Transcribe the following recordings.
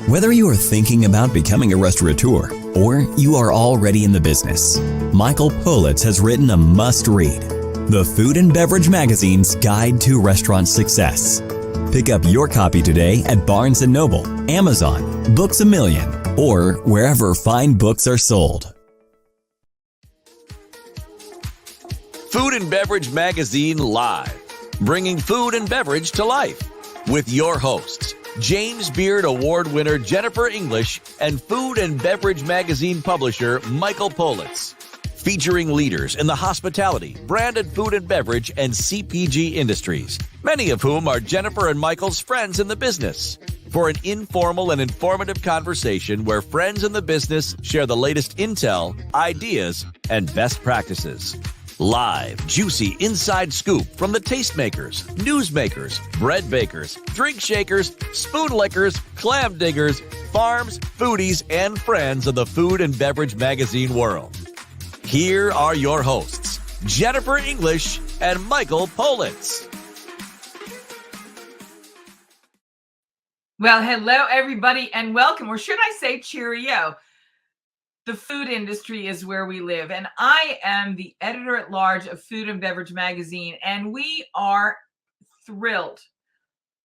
Whether you are thinking about becoming a restaurateur or you are already in the business, Michael Politz has written a must-read, The Food and Beverage Magazine's Guide to Restaurant Success. Pick up your copy today at Barnes & Noble, Amazon, Books A Million, or wherever fine books are sold. Food and Beverage Magazine Live, bringing food and beverage to life with your hosts, James Beard Award winner Jennifer English and Food and Beverage Magazine publisher Michael Politz. Featuring leaders in the hospitality, branded food and beverage, and CPG industries, many of whom are Jennifer and Michael's friends in the business. For an informal and informative conversation where friends in the business share the latest intel, ideas, and best practices. Live, juicy inside scoop from the tastemakers, newsmakers, bread bakers, drink shakers, spoon lickers, clam diggers, farms, foodies, and friends of the food and beverage magazine world. Here are your hosts, Jennifer English and Michael Politz. Well, hello, everybody, and welcome, or should I say cheerio. The food industry is where we live, and I am the editor-at-large of Food and Beverage Magazine, and we are thrilled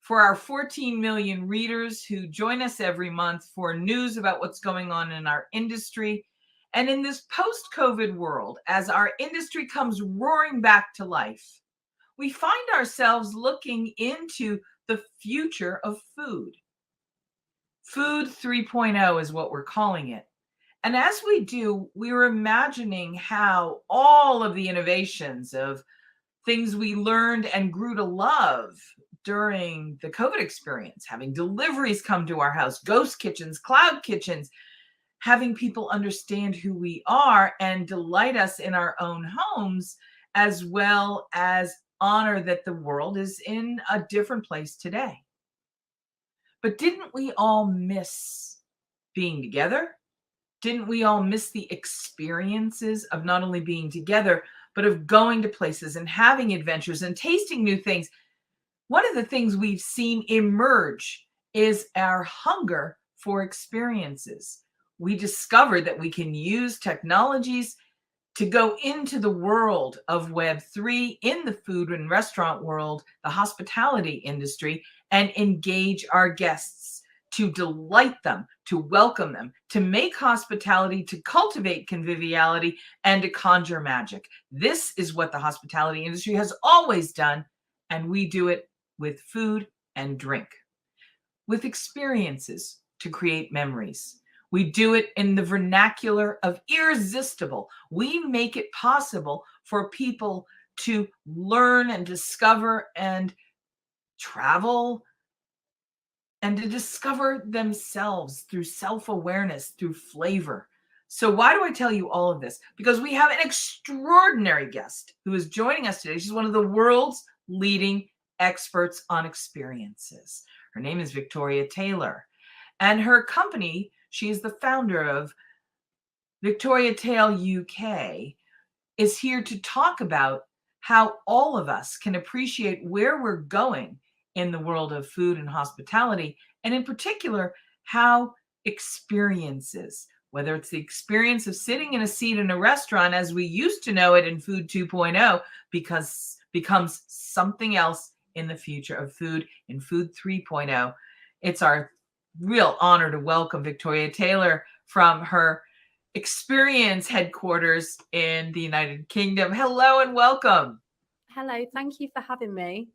for our 14 million readers who join us every month for news about what's going on in our industry. And in this post-COVID world, as our industry comes roaring back to life, we find ourselves looking into the future of food. Food 3.0 is what we're calling it. And as we do, we're imagining how all of the innovations of things we learned and grew to love during the COVID experience, having deliveries come to our house, ghost kitchens, cloud kitchens, having people understand who we are and delight us in our own homes, as well as honor that the world is in a different place today. But didn't we all miss being together? Didn't we all miss the experiences of not only being together, but of going to places and having adventures and tasting new things? One of the things we've seen emerge is our hunger for experiences. We discovered that we can use technologies to go into the world of Web3 in the food and restaurant world, the hospitality industry, and engage our guests, to delight them, to welcome them, to make hospitality, to cultivate conviviality, and to conjure magic. This is what the hospitality industry has always done, and we do it with food and drink, with experiences to create memories. We do it in the vernacular of irresistible. We make it possible for people to learn and discover and travel and to discover themselves through self-awareness, through flavor. So why do I tell you all of this? Because we have an extraordinary guest who is joining us today. She's one of the world's leading experts on experiences. Her name is Victoria Taylor. And her company, she is the founder of Victoria Taylor UK, is here to talk about how all of us can appreciate where we're going in the world of food and hospitality, and in particular, how experiences, whether it's the experience of sitting in a seat in a restaurant as we used to know it in Food 2.0, becomes something else in the future of food in Food 3.0. It's our real honor to welcome Victoria Taylor from her experience headquarters in the United Kingdom. Hello and welcome. Hello, thank you for having me.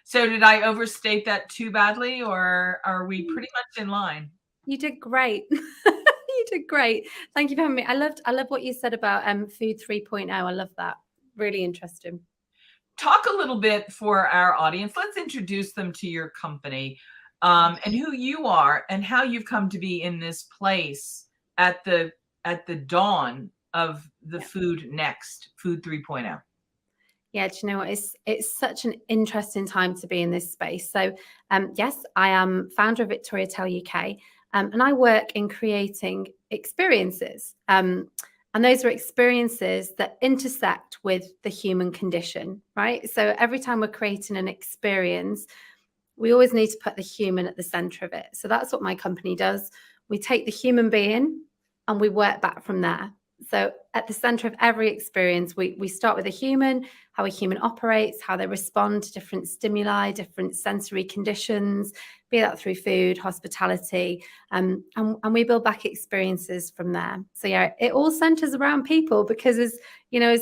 So did I overstate that too badly, or are we pretty much in line? You did great. You did great. Thank you for having me. I love what you said about Food 3.0. I love that. Really interesting. Talk a little bit for our audience. Let's introduce them to your company and who you are and how you've come to be in this place at the dawn of the food next, Food 3.0. Yeah, do you know what? It's such an interesting time to be in this space. So, yes, I am founder of Victoria Taylor UK, and I work in creating experiences. And those are experiences that intersect with the human condition, right? So every time we're creating an experience, we always need to put the human at the center of it. So that's what my company does. We take the human being and we work back from there. So at the center of every experience, we start with a human, how a human operates, how they respond to different stimuli, different sensory conditions, be that through food, hospitality, and we build back experiences from there. So yeah, it all centers around people, because as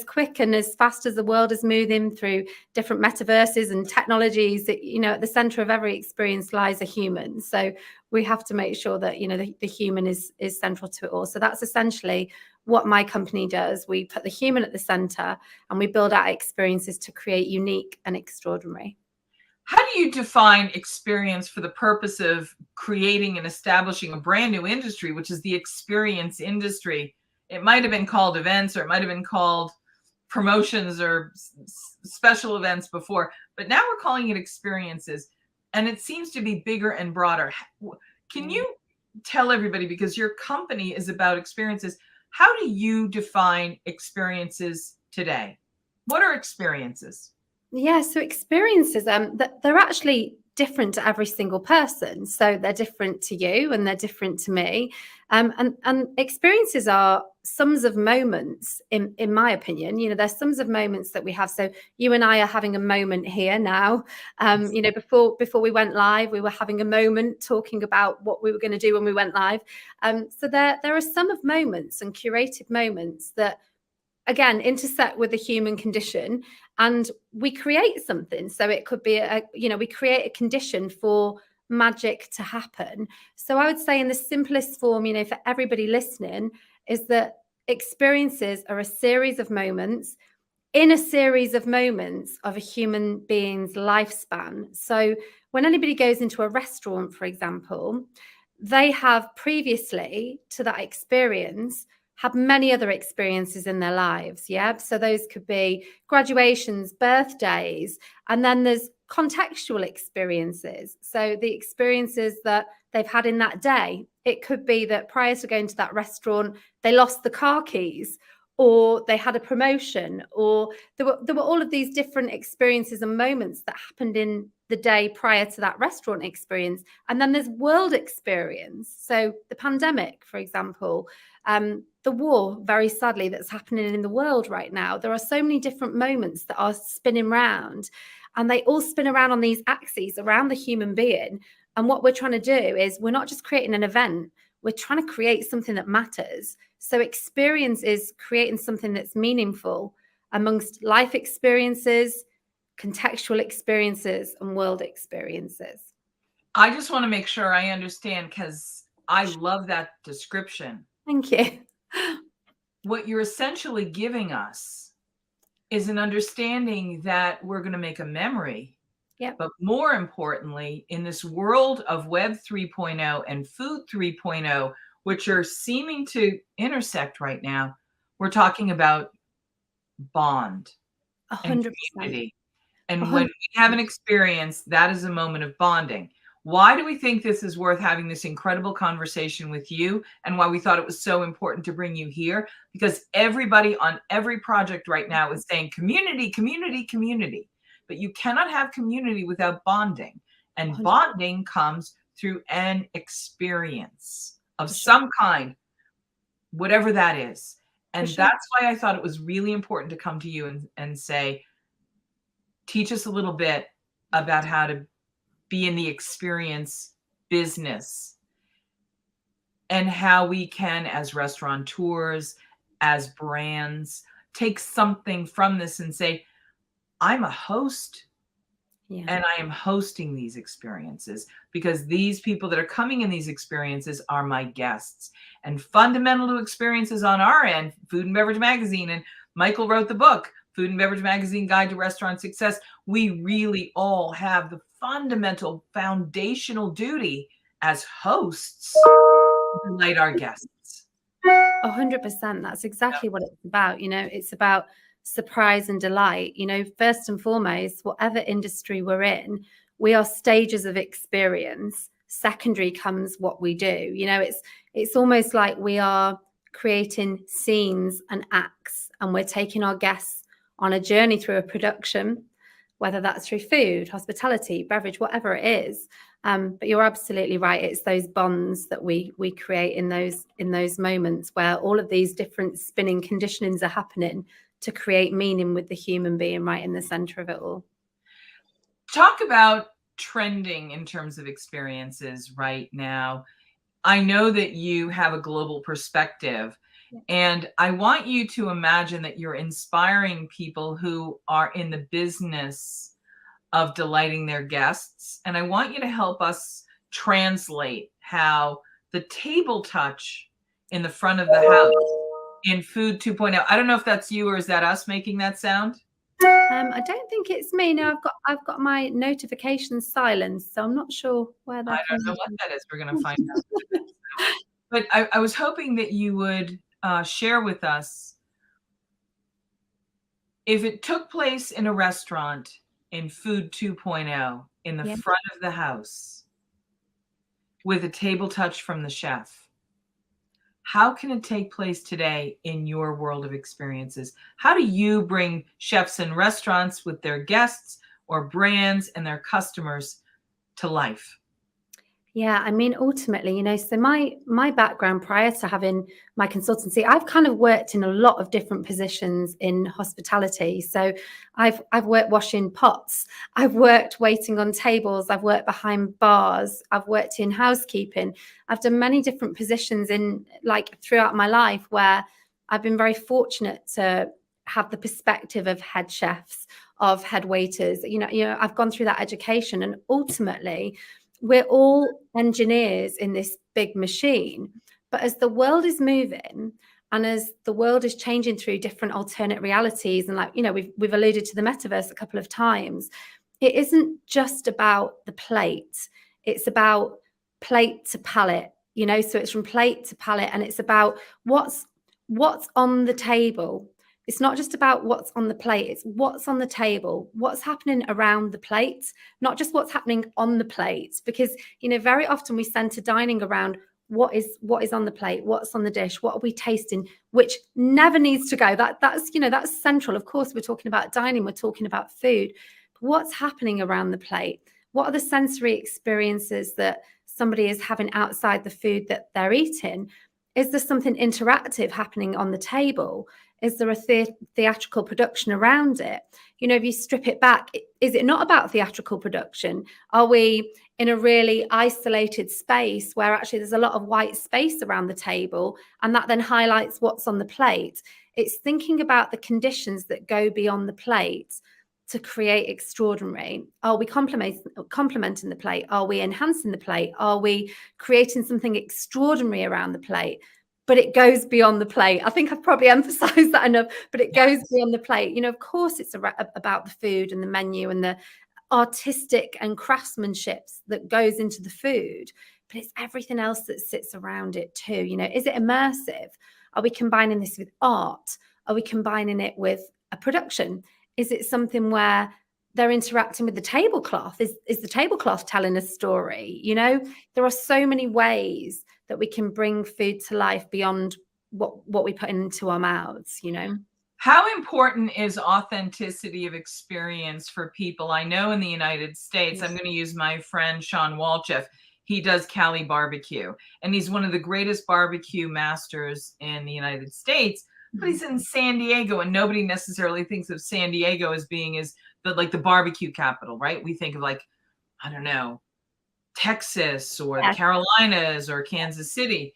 quick and as fast as the world is moving through different metaverses and technologies, at the center of every experience lies a human. So we have to make sure that the human is central to it all. So that's essentially what my company does. We put the human at the center and we build out experiences to create unique and extraordinary. How do you define experience for the purpose of creating and establishing a brand new industry, which is the experience industry? It might have been called events, or it might have been called promotions or special events before, but now we're calling it experiences, and it seems to be bigger and broader. Can you tell everybody, because your company is about experiences, how do you define experiences today? What are experiences? Yeah, so experiences, they're actually different to every single person. So they're different to you and they're different to me. And experiences are sums of moments, in my opinion. There's sums of moments that we have. So you and I are having a moment here now. Before we went live, we were having a moment talking about what we were going to do when we went live. So there are some of moments and curated moments that, again, intersect with the human condition, and we create something. So it could be we create a condition for magic to happen. So I would say, in the simplest form, for everybody listening, is that experiences are a series of moments in a series of moments of a human being's lifespan. So when anybody goes into a restaurant, for example, they have previously to that experience had many other experiences in their lives. Yeah. So those could be graduations, birthdays, and then there's contextual experiences. So the experiences that they've had in that day. It could be that prior to going to that restaurant, they lost the car keys, or they had a promotion, or there were all of these different experiences and moments that happened in the day prior to that restaurant experience. And then there's world experience. So the pandemic, for example, the war, very sadly, that's happening in the world right now. There are so many different moments that are spinning round, and they all spin around on these axes around the human being. And what we're trying to do is, we're not just creating an event, we're trying to create something that matters. So experience is creating something that's meaningful amongst life experiences, contextual experiences, and world experiences. I just want to make sure I understand, because I love that description. Thank you. What you're essentially giving us is an understanding that we're going to make a memory. Yep. But more importantly, in this world of Web 3.0 and Food 3.0, which are seeming to intersect right now, we're talking about bond and 100%. community. And when we have an experience, that is a moment of bonding. Why do we think this is worth having this incredible conversation with you, and why we thought it was so important to bring you here? Because everybody on every project right now is saying community, community, community. But you cannot have community without bonding. And 100%. bonding comes through an experience of some kind, whatever that is. And that's why I thought it was really important to come to you and say, teach us a little bit about how to be in the experience business, and how we can, as restaurateurs, as brands, take something from this and say, I'm a host, and I am hosting these experiences, because these people that are coming in these experiences are my guests. And fundamental to experiences on our end, Food and Beverage Magazine, and Michael wrote the book, Food and Beverage Magazine Guide to Restaurant Success. We really all have the fundamental foundational duty as hosts to delight our guests. 100%. That's exactly what it's about. It's about surprise and delight. First and foremost, whatever industry we're in, we are stages of experience. Secondary comes what we do. It's almost like we are creating scenes and acts, and we're taking our guests on a journey through a production. whether that's through food, hospitality, beverage, whatever it is. But you're absolutely right. It's those bonds that we create in those moments where all of these different spinning conditionings are happening to create meaning with the human being right in the center of it all. Talk about trending in terms of experiences right now. I know that you have a global perspective, and I want you to imagine that you're inspiring people who are in the business of delighting their guests. And I want you to help us translate how the table touch in the front of the house in Food 2.0. I don't know if that's you or is that us making that sound? I don't think it's me. No, I've got my notifications silenced, so I'm not sure where that. I don't know what that is. We're going to find out. But I was hoping that you would share with us, if it took place in a restaurant in Food 2.0 in the front of the house with a table touch from the chef, how can it take place today in your world of experiences? How do you bring chefs in restaurants with their guests or brands and their customers to life? Yeah, I mean, ultimately, so my background prior to having my consultancy, I've kind of worked in a lot of different positions in hospitality. So I've worked washing pots, I've worked waiting on tables, I've worked behind bars, I've worked in housekeeping. I've done many different positions throughout my life where I've been very fortunate to have the perspective of head chefs, of head waiters. I've gone through that education, and ultimately, we're all engineers in this big machine. But as the world is moving and as the world is changing through different alternate realities, and we've alluded to the metaverse a couple of times, it isn't just about the plate. It's about plate to palate, so it's from plate to palate, and it's about what's on the table. It's not just about what's on the plate, it's what's on the table, what's happening around the plate, not just what's happening on the plate. Because, very often we center dining around what is on the plate, what's on the dish, what are we tasting, which never needs to go. That's central. Of course, we're talking about dining, we're talking about food. But what's happening around the plate? What are the sensory experiences that somebody is having outside the food that they're eating? Is there something interactive happening on the table? Is there a theatrical production around it? If you strip it back, is it not about theatrical production? Are we in a really isolated space where actually there's a lot of white space around the table, and that then highlights what's on the plate? It's thinking about the conditions that go beyond the plate to create extraordinary. Are we complementing the plate? Are we enhancing the plate? Are we creating something extraordinary around the plate? But it goes beyond the plate. I think I've probably emphasized that enough, but it goes beyond the plate. Of course, it's about the food and the menu and the artistic and craftsmanship that goes into the food, but it's everything else that sits around it too. Is it immersive? Are we combining this with art? Are we combining it with a production? Is it something where they're interacting with the tablecloth? Is the tablecloth telling a story? There are so many ways that we can bring food to life beyond what we put into our mouths. How important is authenticity of experience for people? I know in the United States, I'm going to use my friend Sean Walchef. He does Cali barbecue, and he's one of the greatest barbecue masters in the United States. But he's in San Diego, and nobody necessarily thinks of San Diego as being the barbecue capital, right? We think of I don't know, Texas or the Carolinas or Kansas City.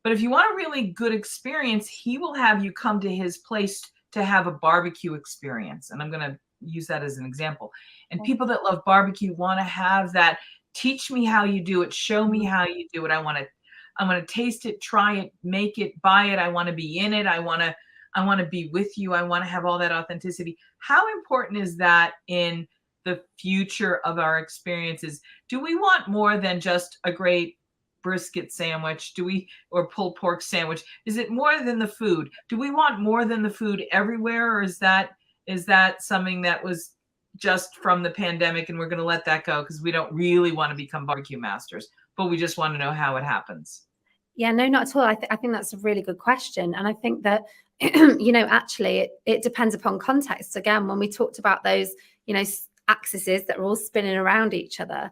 But if you want a really good experience, he will have you come to his place to have a barbecue experience. And I'm going to use that as an example. And people that love barbecue want to have that. Teach me how you do it. Show me how you do it. I want to taste it, try it, make it, buy it. I want to be in it. I want to be with you. I want to have all that authenticity. How important is that in the future of our experiences? Do we want more than just a great brisket sandwich? Or pulled pork sandwich? Is it more than the food? Do we want more than the food everywhere? Or is that something that was just from the pandemic and we're going to let that go because we don't really want to become barbecue masters, but we just want to know how it happens? Yeah, no, not at all. I think that's a really good question. And I think that, actually it depends upon context. Again, when we talked about those, axes that are all spinning around each other.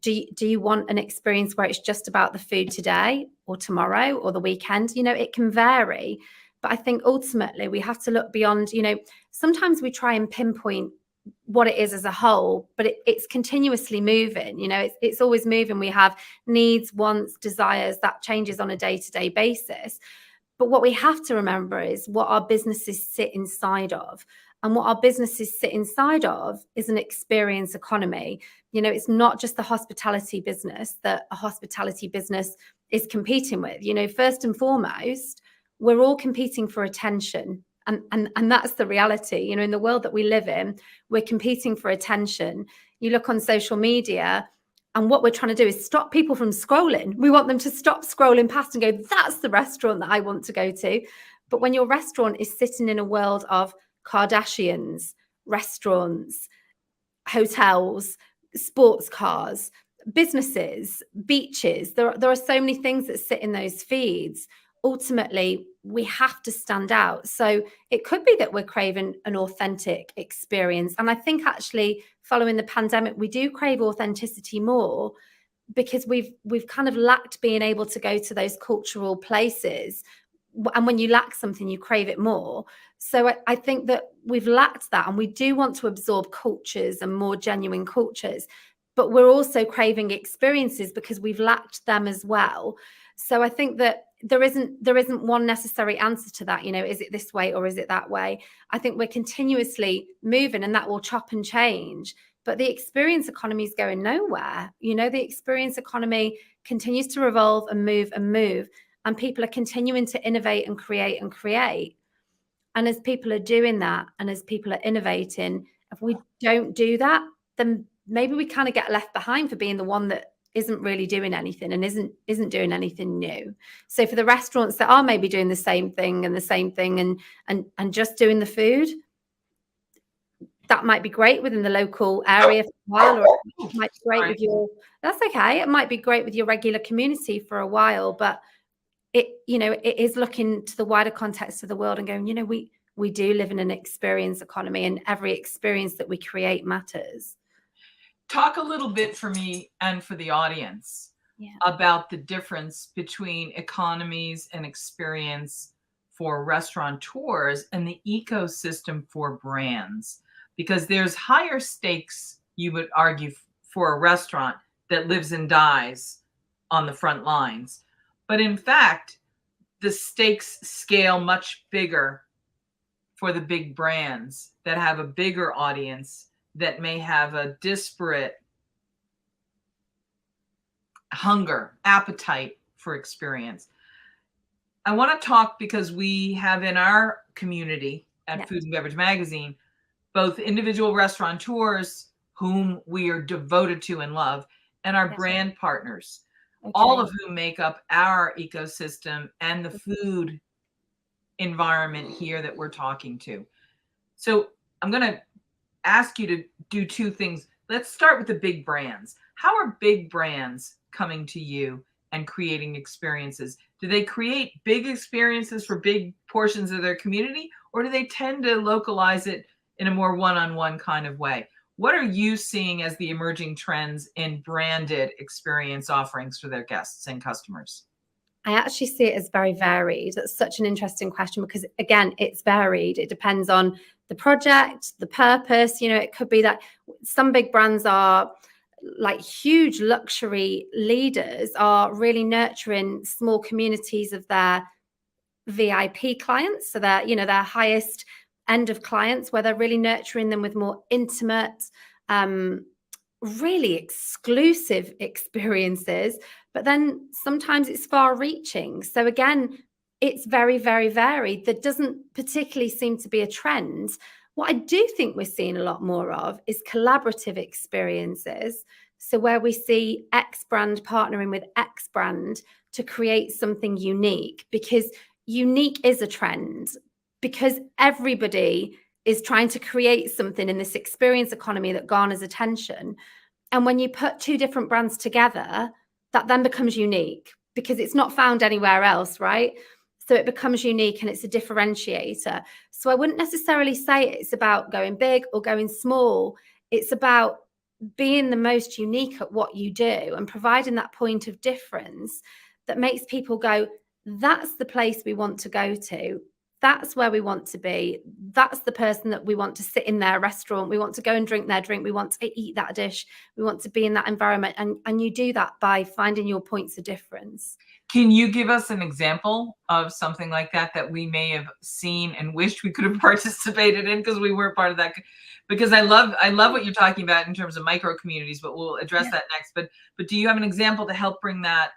Do you want an experience where it's just about the food today or tomorrow or the weekend? It can vary. But I think ultimately we have to look beyond, sometimes we try and pinpoint what it is as a whole, but it's continuously moving. It's always moving. We have needs, wants, desires that changes on a day-to-day basis. But what we have to remember is what our businesses sit inside of. And what our businesses sit inside of is an experience economy. It's not just the hospitality business that a hospitality business is competing with. First and foremost, we're all competing for attention. And that's the reality. In the world that we live in, we're competing for attention. You look on social media, and what we're trying to do is stop people from scrolling. We want them to stop scrolling past and go, that's the restaurant that I want to go to. But when your restaurant is sitting in a world of Kardashians, restaurants, hotels, sports cars, businesses, beaches, there are so many things that sit in those feeds. Ultimately, we have to stand out. So it could be that we're craving an authentic experience. And I think actually following the pandemic, we do crave authenticity more because we've kind of lacked being able to go to those cultural places. And when you lack something, you crave it more. So I think that we've lacked that, and we do want to absorb cultures and more genuine cultures, but we're also craving experiences because we've lacked them as well. So I think that there isn't one necessary answer to that. Is it this way or is it that way? I think we're continuously moving, and that will chop and change. But the experience economy is going nowhere. The experience economy continues to revolve and move, and people are continuing to innovate and create and create. And as people are doing that, and as people are innovating, if we don't do that, then maybe we kind of get left behind for being the one that isn't really doing anything and isn't doing anything new. So for the restaurants that are maybe doing the same thing and just doing the food, that might be great within the local area for a while, or it might be great with your, that's okay. It might be great with your regular community for a while, but it is looking to the wider context of the world and going, we do live in an experience economy, and every experience that we create matters. Talk a little bit for me and for the audience about the difference between economies and experience for restaurateurs and the ecosystem for brands, because there's higher stakes, you would argue, for a restaurant that lives and dies on the front lines. But in fact, the stakes scale much bigger for the big brands that have a bigger audience, that may have a disparate hunger, appetite for experience. I want to talk, because we have in our community at Food and Beverage Magazine, both individual restaurateurs whom we are devoted to and love, and our brand partners, all of whom make up our ecosystem and the food environment here that we're talking to. So I'm going to ask you to do two things. Let's start with the big brands. How are big brands coming to you and creating experiences? Do they create big experiences for big portions of their community, or do they tend to localize it in a more one-on-one kind of way? What are you seeing as the emerging trends in branded experience offerings for their guests and customers? I actually see it as very varied. That's such an interesting question, because again, it's varied. It depends on the project, the purpose. It could be that some big brands are like huge luxury leaders, are really nurturing small communities of their VIP clients. So their highest end of clients, where they're really nurturing them with more intimate, really exclusive experiences. But then sometimes it's far reaching. So again, it's very, very varied. There doesn't particularly seem to be a trend. What I do think we're seeing a lot more of is collaborative experiences. So where we see X brand partnering with X brand to create something unique, because unique is a trend, because everybody is trying to create something in this experience economy that garners attention. And when you put two different brands together, that then becomes unique, because it's not found anywhere else, right? So it becomes unique and it's a differentiator. So I wouldn't necessarily say it's about going big or going small. It's about being the most unique at what you do and providing that point of difference that makes people go, that's the place we want to go to. That's where we want to be. That's the person that we want to sit in their restaurant. We want to go and drink their drink. We want to eat that dish. We want to be in that environment. And you do that by finding your points of difference. Can you give us an example of something like that that we may have seen and wished we could have participated in because we weren't part of that? Because I love what you're talking about in terms of micro communities, but we'll address that next. But do you have an example to help bring that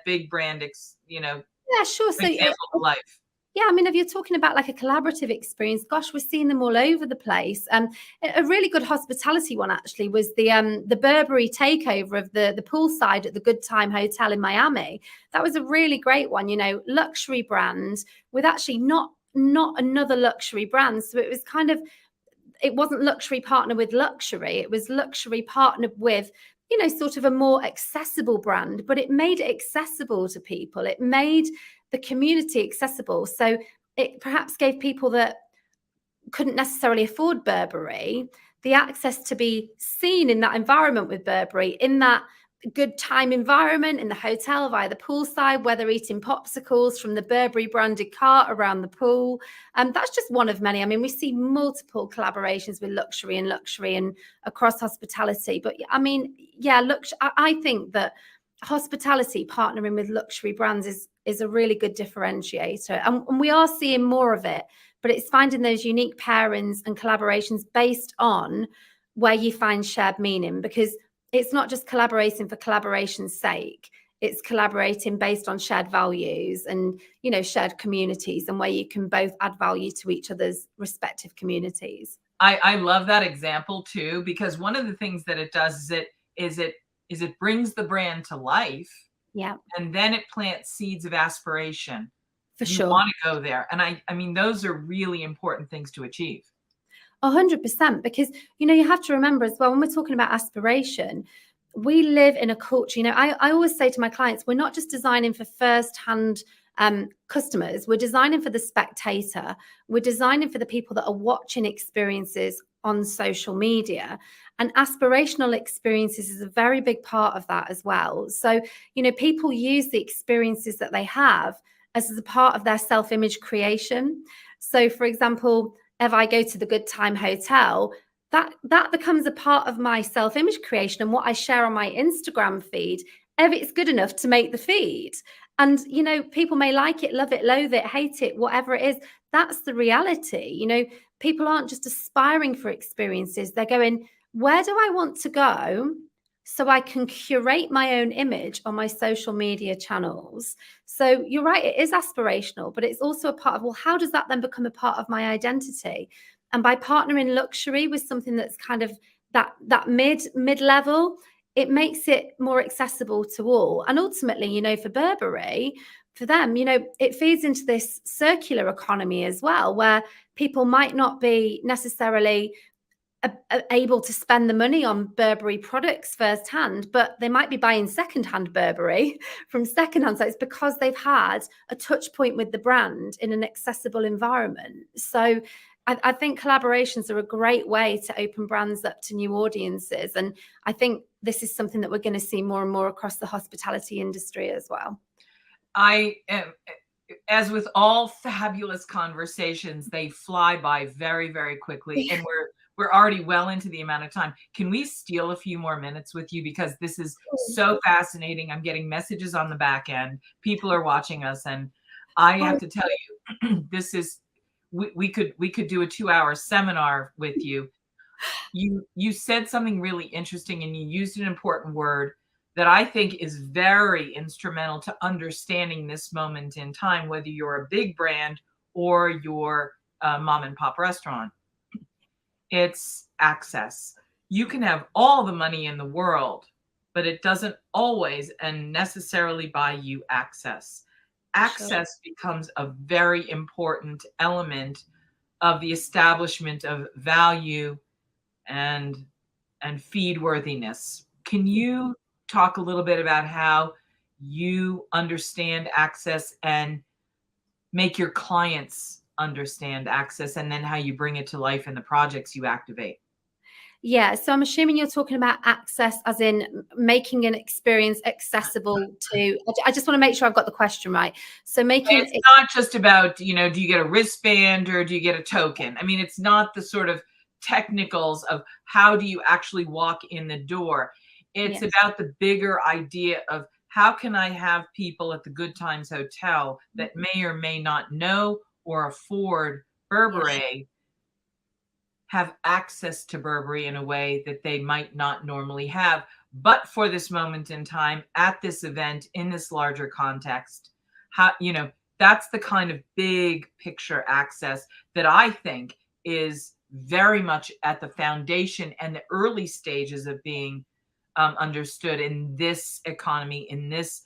big brand, Yeah, sure. So example to life? yeah, I mean, if you're talking about like a collaborative experience, gosh, we're seeing them all over the place. A really good hospitality one actually was the Burberry takeover of the poolside at the Good Time Hotel in Miami. That was a really great one, luxury brand with actually not another luxury brand. So it was it wasn't luxury partner with luxury. It was luxury partnered with, sort of a more accessible brand, but it made it accessible to people. It made the community accessible. So it perhaps gave people that couldn't necessarily afford Burberry the access to be seen in that environment with Burberry, in that Good Time environment, in the hotel via the poolside, whether eating popsicles from the Burberry branded cart around the pool. That's just one of many. I mean, we see multiple collaborations with luxury and across hospitality. But I mean, yeah, I think that hospitality partnering with luxury brands is a really good differentiator. And we are seeing more of it, but it's finding those unique pairings and collaborations based on where you find shared meaning, because it's not just collaborating for collaboration's sake. It's collaborating based on shared values and, shared communities, and where you can both add value to each other's respective communities. I love that example too, because one of the things that it does is it brings the brand to life. Yeah. And then it plants seeds of aspiration. For you sure. want to go there. And I mean, those are really important things to achieve. 100%, because, you have to remember as well, when we're talking about aspiration, we live in a culture, I always say to my clients, we're not just designing for first-hand customers, we're designing for the spectator. We're designing for the people that are watching experiences on social media. And aspirational experiences is a very big part of that as well. So, people use the experiences that they have as a part of their self-image creation. So, for example, if I go to the Good Time Hotel, that becomes a part of my self-image creation and what I share on my Instagram feed, if it's good enough to make the feed. And, people may like it, love it, loathe it, hate it, whatever it is. That's the reality. People aren't just aspiring for experiences. They're going, where do I want to go so I can curate my own image on my social media channels? So you're right, it is aspirational, but it's also a part of, well, how does that then become a part of my identity? And by partnering luxury with something that's kind of that mid-level, it makes it more accessible to all. And ultimately, for Burberry, for them, it feeds into this circular economy as well, where people might not be necessarily able to spend the money on Burberry products firsthand, but they might be buying secondhand Burberry from secondhand sites because they've had a touch point with the brand in an accessible environment. So I think collaborations are a great way to open brands up to new audiences. And I think this is something that we're going to see more and more across the hospitality industry as well. As with all fabulous conversations, they fly by very, very quickly. And we're already well into the amount of time. Can we steal a few more minutes with you? Because this is so fascinating. I'm getting messages on the back end. People are watching us. And I have to tell you, this is, we could do a 2-hour seminar with you. You said something really interesting, and you used an important word that I think is very instrumental to understanding this moment in time, whether you're a big brand or you're a mom and pop restaurant. It's access. You can have all the money in the world, but it doesn't always and necessarily buy you access. Access becomes a very important element of the establishment of value and feed worthiness. Can you talk a little bit about how you understand access and make your clients understand access, and then how you bring it to life in the projects you activate? Yeah, so I'm assuming you're talking about access as in making an experience accessible to, I just want to make sure I've got the question right. So making it's not just about, do you get a wristband or do you get a token? I mean, it's not the sort of technicals of how do you actually walk in the door. It's about the bigger idea of how can I have people at the Good Times Hotel that may or may not know or afford Burberry have access to Burberry in a way that they might not normally have. But for this moment in time, at this event, in this larger context, that's the kind of big picture access that I think is very much at the foundation and the early stages of being understood in this economy, in this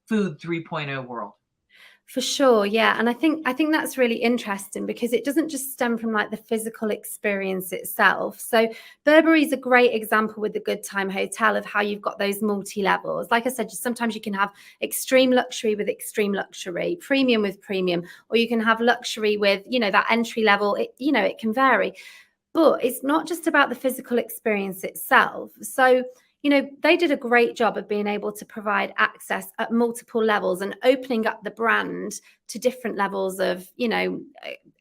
food 3.0 world. For sure, yeah. And I think that's really interesting because it doesn't just stem from like the physical experience itself. So Burberry is a great example with the Good Time Hotel of how you've got those multi-levels. Like I said, sometimes you can have extreme luxury with extreme luxury, premium with premium, or you can have luxury with, that entry level. It can vary. But it's not just about the physical experience itself. So they did a great job of being able to provide access at multiple levels and opening up the brand to different levels of,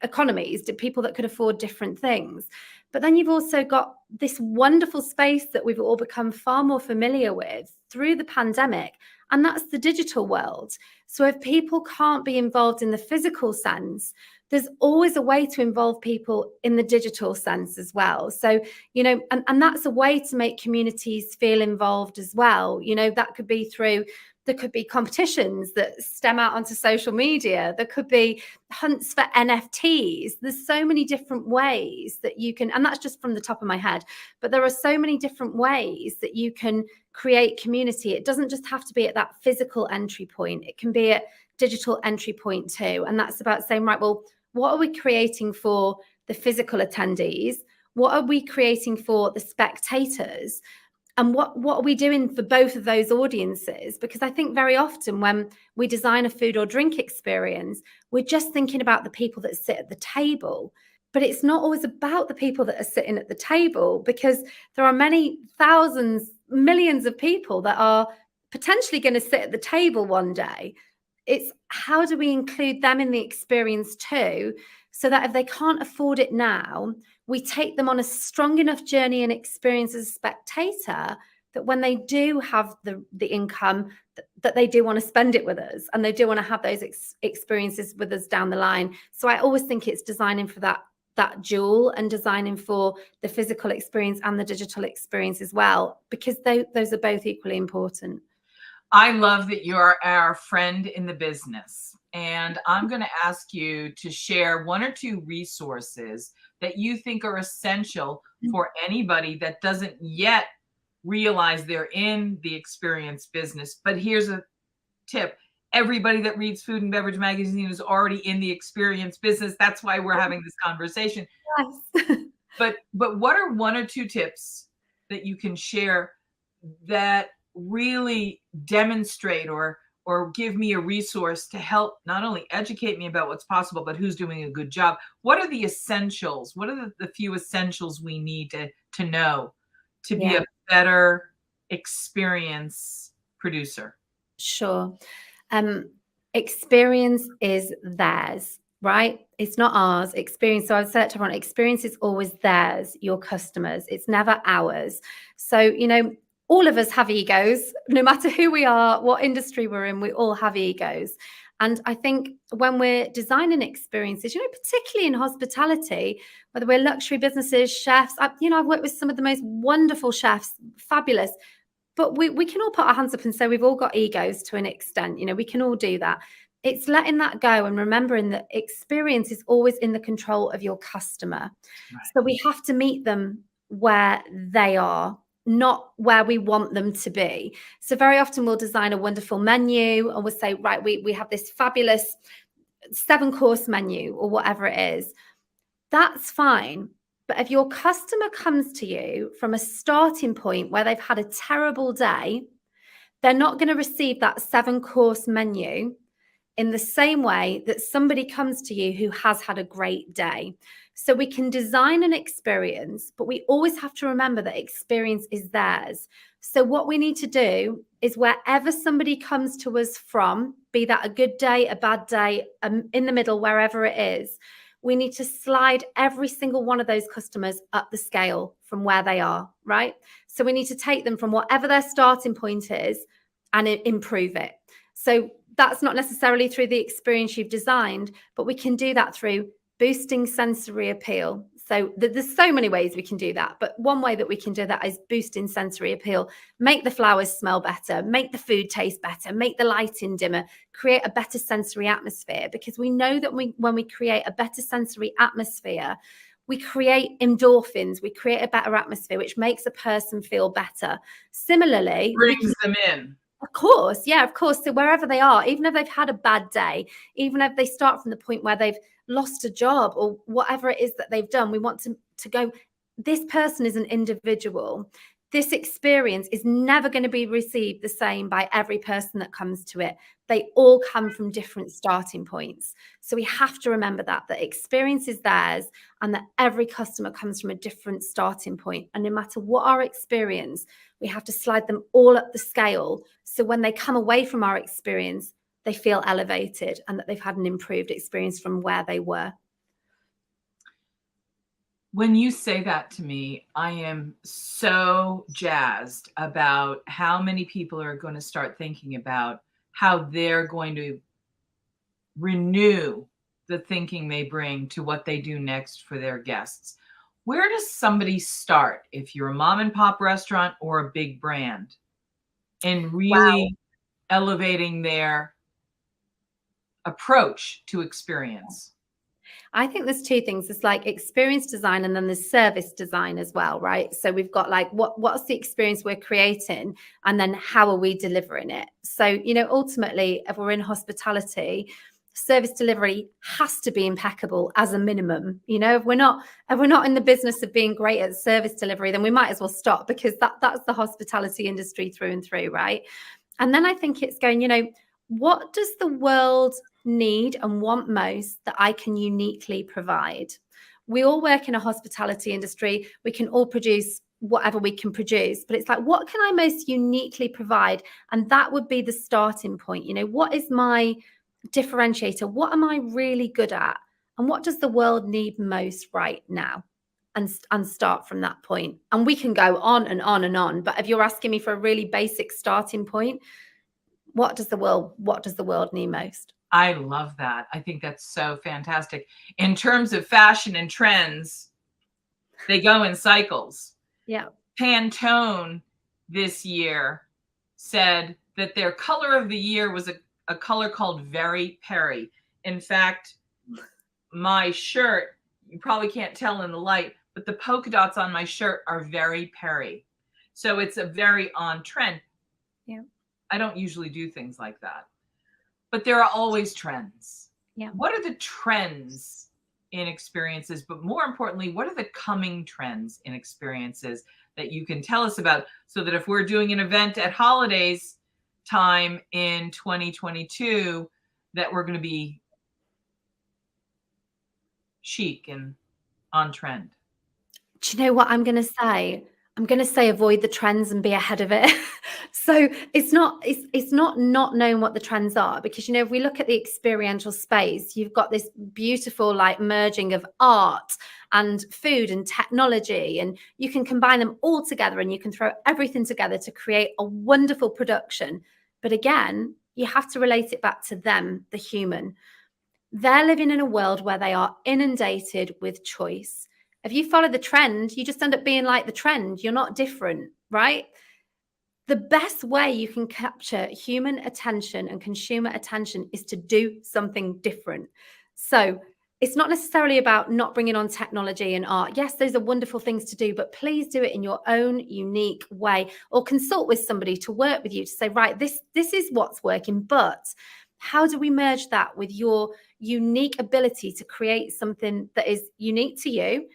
economies, to people that could afford different things. But then you've also got this wonderful space that we've all become far more familiar with through the pandemic, and that's the digital world. So if people can't be involved in the physical sense, there's always a way to involve people in the digital sense as well. So, and that's a way to make communities feel involved as well. That could be through, there could be competitions that stem out onto social media. There could be hunts for NFTs. There's so many different ways that you can, and that's just from the top of my head, but there are so many different ways that you can create community. It doesn't just have to be at that physical entry point. It can be at digital entry point too. And that's about saying, right, well, what are we creating for the physical attendees? What are we creating for the spectators? And what are we doing for both of those audiences? Because I think very often when we design a food or drink experience, we're just thinking about the people that sit at the table. But it's not always about the people that are sitting at the table, because there are many thousands, millions of people that are potentially going to sit at the table one day. It's how do we include them in the experience too, so that if they can't afford it now, we take them on a strong enough journey and experience as a spectator that when they do have the income, that they do want to spend it with us and they do want to have those experiences with us down the line. So I always think it's designing for that dual and designing for the physical experience and the digital experience as well, because those are both equally important. I love that you're our friend in the business. And I'm going to ask you to share one or two resources that you think are essential for anybody that doesn't yet realize they're in the experience business. But here's a tip. Everybody that reads Food and Beverage Magazine is already in the experience business. That's why we're having this conversation. Yes. But what are one or two tips that you can share that really demonstrate or give me a resource to help not only educate me about what's possible, but who's doing a good job? What are the essentials? What are the few essentials we need to know to be a better experience producer? Sure. Experience is theirs, right? It's not ours. Experience. So I've said to everyone, experience is always theirs, your customers. It's never ours. So, all of us have egos, no matter who we are, what industry we're in, we all have egos. And I think when we're designing experiences, particularly in hospitality, whether we're luxury businesses, chefs, I've worked with some of the most wonderful chefs, fabulous, but we can all put our hands up and say we've all got egos to an extent. We can all do that. It's letting that go and remembering that experience is always in the control of your customer. Right. So we have to meet them where they are, not where we want them to be. So very often we'll design a wonderful menu and we'll say, right, we have this fabulous 7-course menu or whatever it is. That's fine. But if your customer comes to you from a starting point where they've had a terrible day, they're not going to receive that 7-course menu. in the same way that somebody comes to you who has had a great day. So we can design an experience, but we always have to remember that experience is theirs. So what we need to do is wherever somebody comes to us from, be that a good day, a bad day, in the middle, wherever it is, we need to slide every single one of those customers up the scale from where they are, right? So we need to take them from whatever their starting point is and improve it. So that's not necessarily through the experience you've designed, but we can do that through boosting sensory appeal. So there's so many ways we can do that. But one way that we can do that is boosting sensory appeal, make the flowers smell better, make the food taste better, make the lighting dimmer, create a better sensory atmosphere. Because we know that when we create a better sensory atmosphere, we create endorphins, we create a better atmosphere, which makes a person feel better. Similarly, Brings them in. Of course. Yeah, of course. So wherever they are, even if they've had a bad day, even if they start from the point where they've lost a job or whatever it is that they've done, we want to go, this person is an individual. This experience is never going to be received the same by every person that comes to it. They all come from different starting points. So we have to remember that experience is theirs and that every customer comes from a different starting point. And no matter what our experience, we have to slide them all up the scale. So when they come away from our experience, they feel elevated and that they've had an improved experience from where they were. When you say that to me, I am so jazzed about how many people are going to start thinking about how they're going to renew the thinking they bring to what they do next for their guests. Where does somebody start if you're a mom and pop restaurant or a big brand in really elevating their approach to experience? I think there's two things. It's like experience design and then there's service design as well, right? So we've got like what's the experience we're creating and then how are we delivering it? So, ultimately, if we're in hospitality, service delivery has to be impeccable as a minimum. If we're not in the business of being great at service delivery, then we might as well stop, because that's the hospitality industry through and through, right? And then I think it's going, what does the world need and want most that I can uniquely provide? We all work in a hospitality industry. We can all produce whatever we can produce, but it's like, what can I most uniquely provide? And that would be the starting point. What is my differentiator? What am I really good at? And what does the world need most right now? And start from that point. And we can go on and on and on. But if you're asking me for a really basic starting point, what does the world need most? I love that. I think that's so fantastic. In terms of fashion and trends, they go in cycles. Yeah. Pantone this year said that their color of the year was a color called Very Perry. In fact, my shirt, you probably can't tell in the light, but the polka dots on my shirt are Very Perry. So it's a very on trend. Yeah. I don't usually do things like that, but there are always trends. Yeah. What are the trends in experiences? But more importantly, what are the coming trends in experiences that you can tell us about, so that if we're doing an event at holidays time in 2022, that we're going to be chic and on trend? Do you know what I'm going to say? I'm going to say avoid the trends and be ahead of it. So it's not knowing what the trends are, because, if we look at the experiential space, you've got this beautiful like merging of art and food and technology, and you can combine them all together and you can throw everything together to create a wonderful production. But again, you have to relate it back to them, the human. They're living in a world where they are inundated with choice. If you follow the trend, you just end up being like the trend. You're not different, right? The best way you can capture human attention and consumer attention is to do something different. So it's not necessarily about not bringing on technology and art. Yes, those are wonderful things to do, but please do it in your own unique way, or consult with somebody to work with you to say, right, this is what's working, but how do we merge that with your unique ability to create something that is unique to you?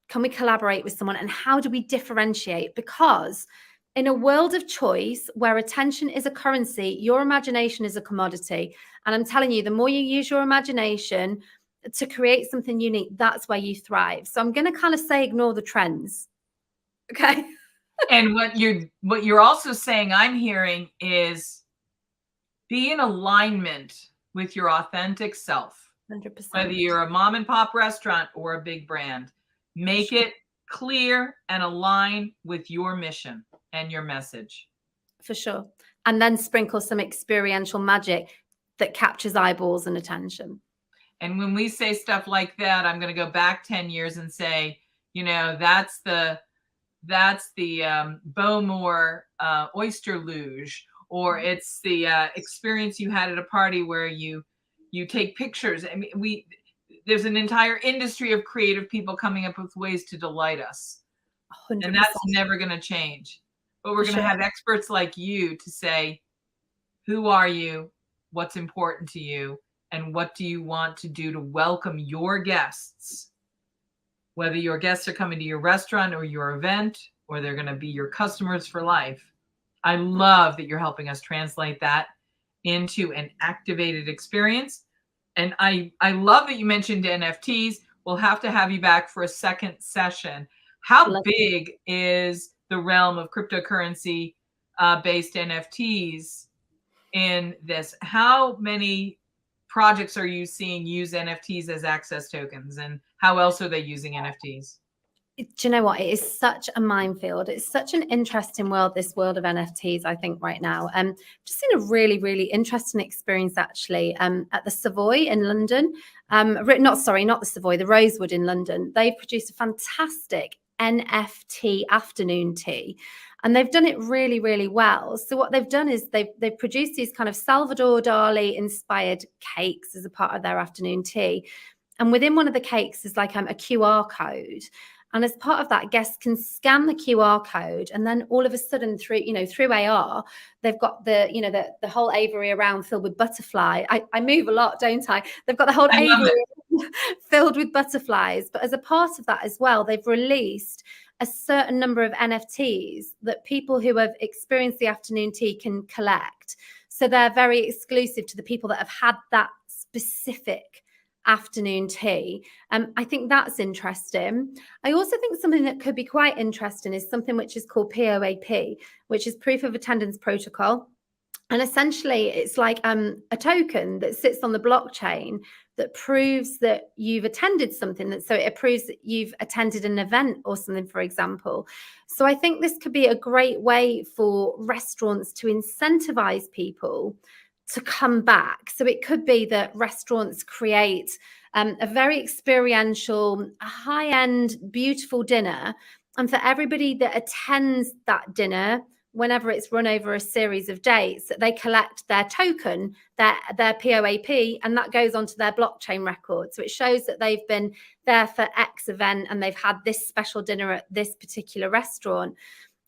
Can we collaborate with someone? And how do we differentiate? Because In a world of choice where attention is a currency, your imagination is a commodity. And I'm telling you, the more you use your imagination to create something unique, that's where you thrive. So I'm going to kind of say ignore the trends. Okay. And what you're also saying, I'm hearing, is be in alignment with your authentic self. 100%. Whether you're a mom and pop restaurant or a big brand, make it clear and align with your mission and your message. For sure. And then sprinkle some experiential magic that captures eyeballs and attention. And when we say stuff like that, I'm going to go back 10 years and say, you know, that's the Bowmore oyster luge, or it's the experience you had at a party where you take pictures. I mean, there's an entire industry of creative people coming up with ways to delight us. 100%. And that's never going to change. But we're going to have experts like you to say, who are you? What's important to you? And what do you want to do to welcome your guests? Whether your guests are coming to your restaurant or your event, or they're going to be your customers for life. I love that you're helping us translate that into an activated experience. And I love that you mentioned NFTs. We'll have to have you back for a second session. How big is the realm of cryptocurrency based NFTs in this? How many projects are you seeing use NFTs as access tokens, and how else are they using NFTs? Do you know what? It is such a minefield. It's such an interesting world, this world of NFTs, I think, right now. Just seen a really, really interesting experience, actually, at the Savoy in London. Not the Savoy, the Rosewood in London. They've produced a fantastic NFT afternoon tea. And they've done it really, really well. So what they've done is they've produced these kind of Salvador Dali inspired cakes as a part of their afternoon tea. And within one of the cakes is like a QR code. And as part of that, guests can scan the QR code, and then all of a sudden, through AR, they've got the whole aviary around filled with butterfly. I move a lot, don't I? They've got the whole aviary filled with butterflies. But as a part of that as well, they've released a certain number of NFTs that people who have experienced the afternoon tea can collect. So they're very exclusive to the people that have had that specific afternoon tea. I think that's interesting. I also think something that could be quite interesting is something which is called POAP, which is Proof of Attendance Protocol. And essentially, it's like a token that sits on the blockchain that proves that you've attended something. So it proves that you've attended an event or something, for example. So I think this could be a great way for restaurants to incentivize people to come back. So it could be that restaurants create a very experiential, high-end, beautiful dinner. And for everybody that attends that dinner, whenever it's run over a series of dates, that they collect their token, their POAP, and that goes onto their blockchain record. So it shows that they've been there for X event and they've had this special dinner at this particular restaurant.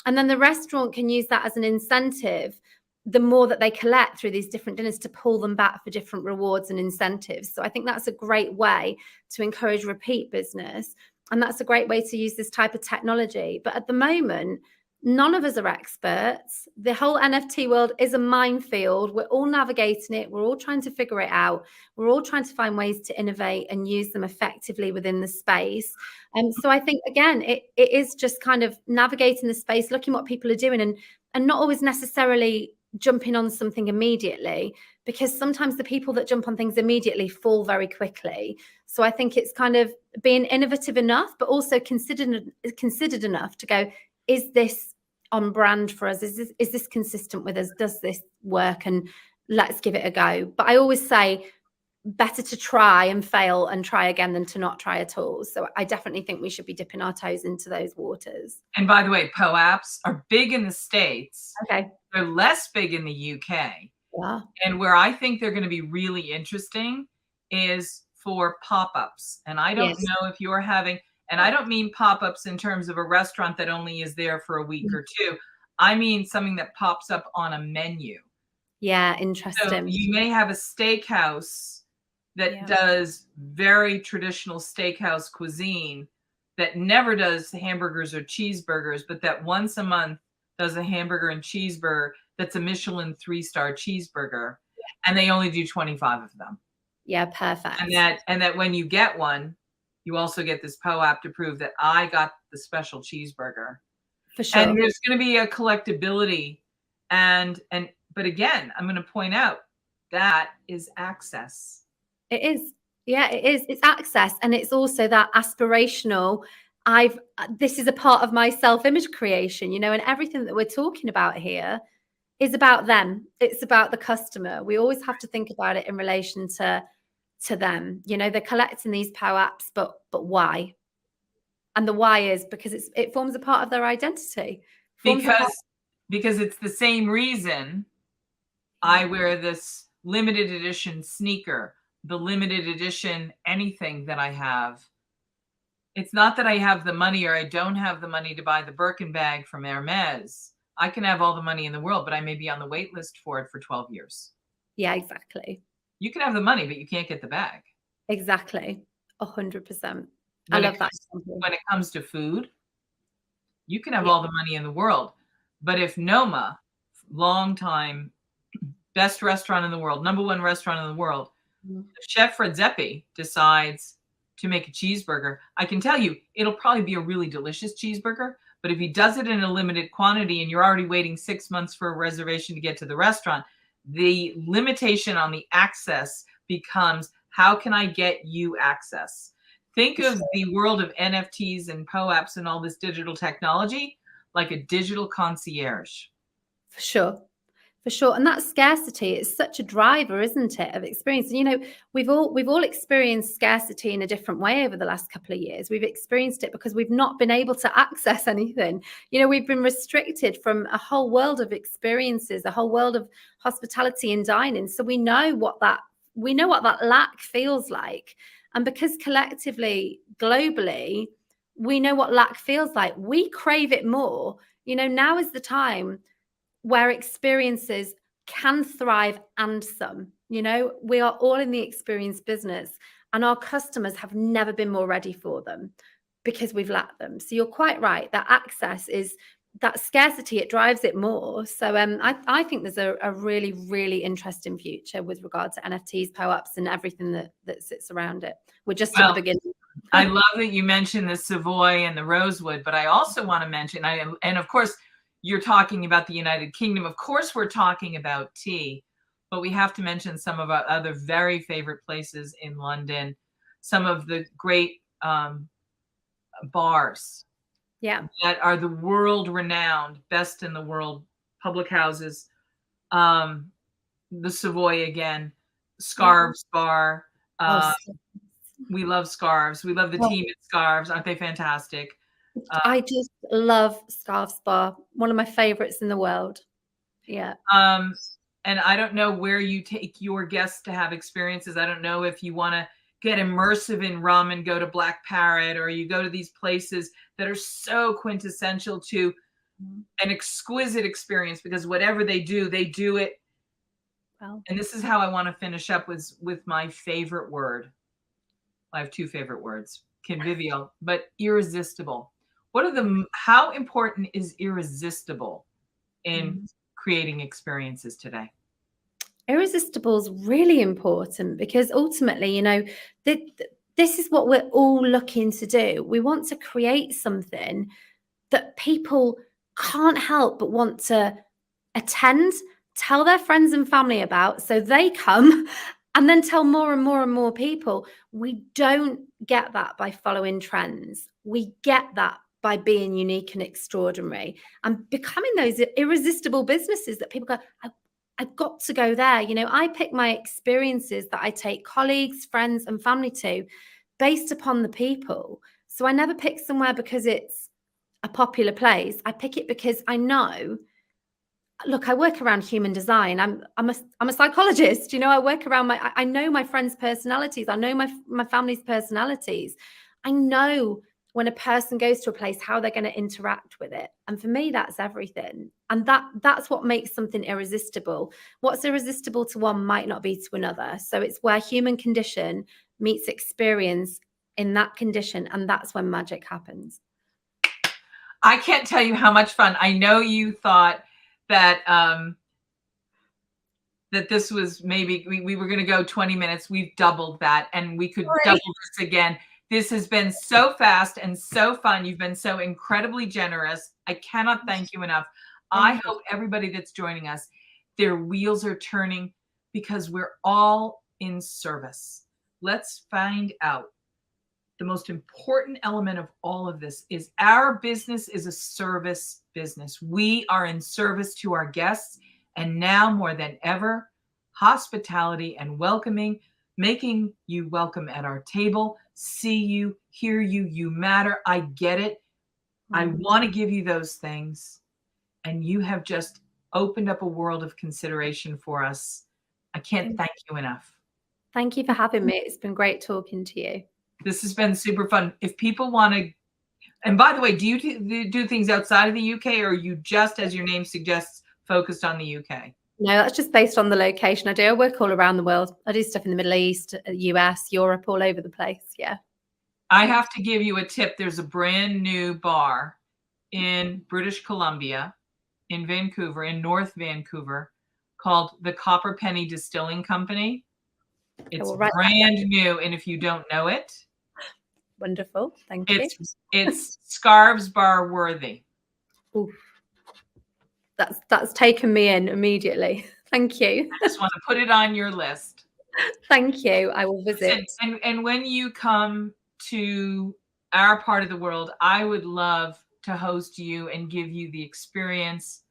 And then the restaurant can use that as an incentive, the more that they collect through these different dinners, to pull them back for different rewards and incentives. So I think that's a great way to encourage repeat business. And that's a great way to use this type of technology. But at the moment, none of us are experts. The whole NFT world is a minefield. We're all navigating it. We're all trying to figure it out. We're all trying to find ways to innovate and use them effectively within the space. And so I think, again, it is just kind of navigating the space, looking what people are doing, and not always necessarily jumping on something immediately, because sometimes the people that jump on things immediately fall very quickly. So I think it's kind of being innovative enough, but also considered enough to go, is this on brand for us? Is this consistent with us? Does this work? And let's give it a go. But I always say, better to try and fail and try again than to not try at all. So I definitely think we should be dipping our toes into those waters. And by the way, POAPs are big in the States. Okay. They're less big in the UK. Yeah. And where I think they're going to be really interesting is for pop-ups. And I don't know if you're having, and I don't mean pop-ups in terms of a restaurant that only is there for a week or two. I mean something that pops up on a menu. Yeah, interesting. So you may have a steakhouse that does very traditional steakhouse cuisine, that never does hamburgers or cheeseburgers, but that once a month does a hamburger and cheeseburger that's a Michelin 3-star cheeseburger, and they only do 25 of them. Yeah, perfect. And that when you get one, you also get this POAP to prove that I got the special cheeseburger. For sure. And there's going to be a collectability, but again, I'm going to point out that is access. It is. Yeah, it is. It's access. And it's also that aspirational. This is a part of my self-image creation, you know, and everything that we're talking about here is about them. It's about the customer. We always have to think about it in relation to them. You know, they're collecting these POAPs, but why? And the why is because it forms a part of their identity. Because it's the same reason I wear this limited edition sneaker, the limited edition anything that I have. It's not that I have the money or I don't have the money to buy the Birkin bag from Hermes. I can have all the money in the world, but I may be on the wait list for it for 12 years. Yeah, exactly. You can have the money, but you can't get the bag. Exactly. 100%. I love that. When it comes to food, you can have all the money in the world. But if Noma, long time, best restaurant in the world, #1 restaurant in the world, if Chef Fred Zeppi decides to make a cheeseburger, I can tell you it'll probably be a really delicious cheeseburger. But if he does it in a limited quantity and you're already waiting 6 months for a reservation to get to the restaurant, the limitation on the access becomes, how can I get you access? Think of the world of NFTs and POAPs and all this digital technology like a digital concierge. For sure. For sure. And that scarcity is such a driver, isn't it, of experience? And, you know, we've all experienced scarcity in a different way over the last couple of years. We've experienced it because we've not been able to access anything. You know, we've been restricted from a whole world of experiences, a whole world of hospitality and dining. So we know what that lack feels like. And because collectively, globally, we know what lack feels like, we crave it more. You know, now is the time where experiences can thrive and some. You know, we are all in the experience business and our customers have never been more ready for them because we've lacked them. So you're quite right. That access is that scarcity, it drives it more. So I think there's a really, really interesting future with regard to NFTs, POAPs and everything that sits around it. We're just at the beginning. I love that you mentioned the Savoy and the Rosewood, but I also want to mention, and of course, you're talking about the United Kingdom. Of course, we're talking about tea, but we have to mention some of our other very favorite places in London, some of the great bars that are the world-renowned, best in the world, public houses. The Savoy again, Scarves Bar. We love Scarves. We love the team at Scarves. Aren't they fantastic? I just love Scarves Bar. One of my favorites in the world. Yeah. And I don't know where you take your guests to have experiences. I don't know if you want to get immersive in rum and go to Black Parrot, or you go to these places that are so quintessential to an exquisite experience, because whatever they do it. Well, and this is how I want to finish up with my favorite word. I have 2 favorite words, convivial, but irresistible. How important is irresistible in creating experiences today? Irresistible is really important because ultimately, you know, this is what we're all looking to do. We want to create something that people can't help but want to attend, tell their friends and family about, so they come and then tell more and more and more people. We don't get that by following trends. We get that by being unique and extraordinary and becoming those irresistible businesses that people go, I've got to go there. You know, I pick my experiences that I take colleagues, friends, and family to based upon the people. So I never pick somewhere because it's a popular place. I pick it because I know, look, I work around human design. I'm a psychologist. You know, I work around I know my friends' personalities. I know my family's personalities. I know when a person goes to a place, how they're going to interact with it. And for me, that's everything. And that's what makes something irresistible. What's irresistible to one might not be to another. So it's where human condition meets experience in that condition. And that's when magic happens. I can't tell you how much fun. I know you thought that that this was maybe we were going to go 20 minutes. We've doubled that, and we could double this again. This has been so fast and so fun. You've been so incredibly generous. I cannot thank you enough. I hope everybody that's joining us, their wheels are turning because we're all in service. Let's find out. The most important element of all of this is our business is a service business. We are in service to our guests, and now more than ever, hospitality and welcoming, making you welcome at our table, see you, hear you, you matter. I get it. I want to give you those things, and you have just opened up a world of consideration for us. I can't thank you enough. Thank you for having me. It's been great talking to you. This has been super fun. If people want to, and by the way, do you do things outside of the UK, or are you just, as your name suggests, focused on the UK? No, that's just based on the location. I work all around the world. I do stuff in the Middle East, US, Europe, all over the place. Yeah. I have to give you a tip. There's a brand new bar in British Columbia, in Vancouver, in North Vancouver, called the Copper Penny Distilling Company. It's brand new, and if you don't know it, wonderful. Thank you. It's Scarves Bar worthy. Oof. That's taken me in immediately. Thank you. I just want to put it on your list. Thank you. I will visit. And when you come to our part of the world, I would love to host you and give you the experience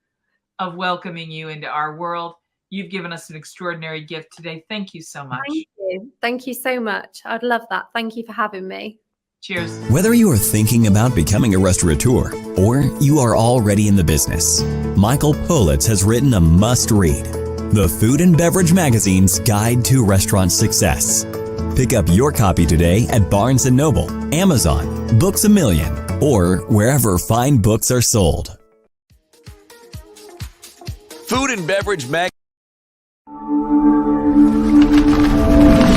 of welcoming you into our world. You've given us an extraordinary gift today. Thank you so much. Thank you. Thank you so much. I'd love that. Thank you for having me. Cheers. Whether you are thinking about becoming a restaurateur or you are already in the business, Michael Politz has written a must-read, The Food and Beverage Magazine's Guide to Restaurant Success. Pick up your copy today at Barnes & Noble, Amazon, Books A Million, or wherever fine books are sold. Food and Beverage Magazine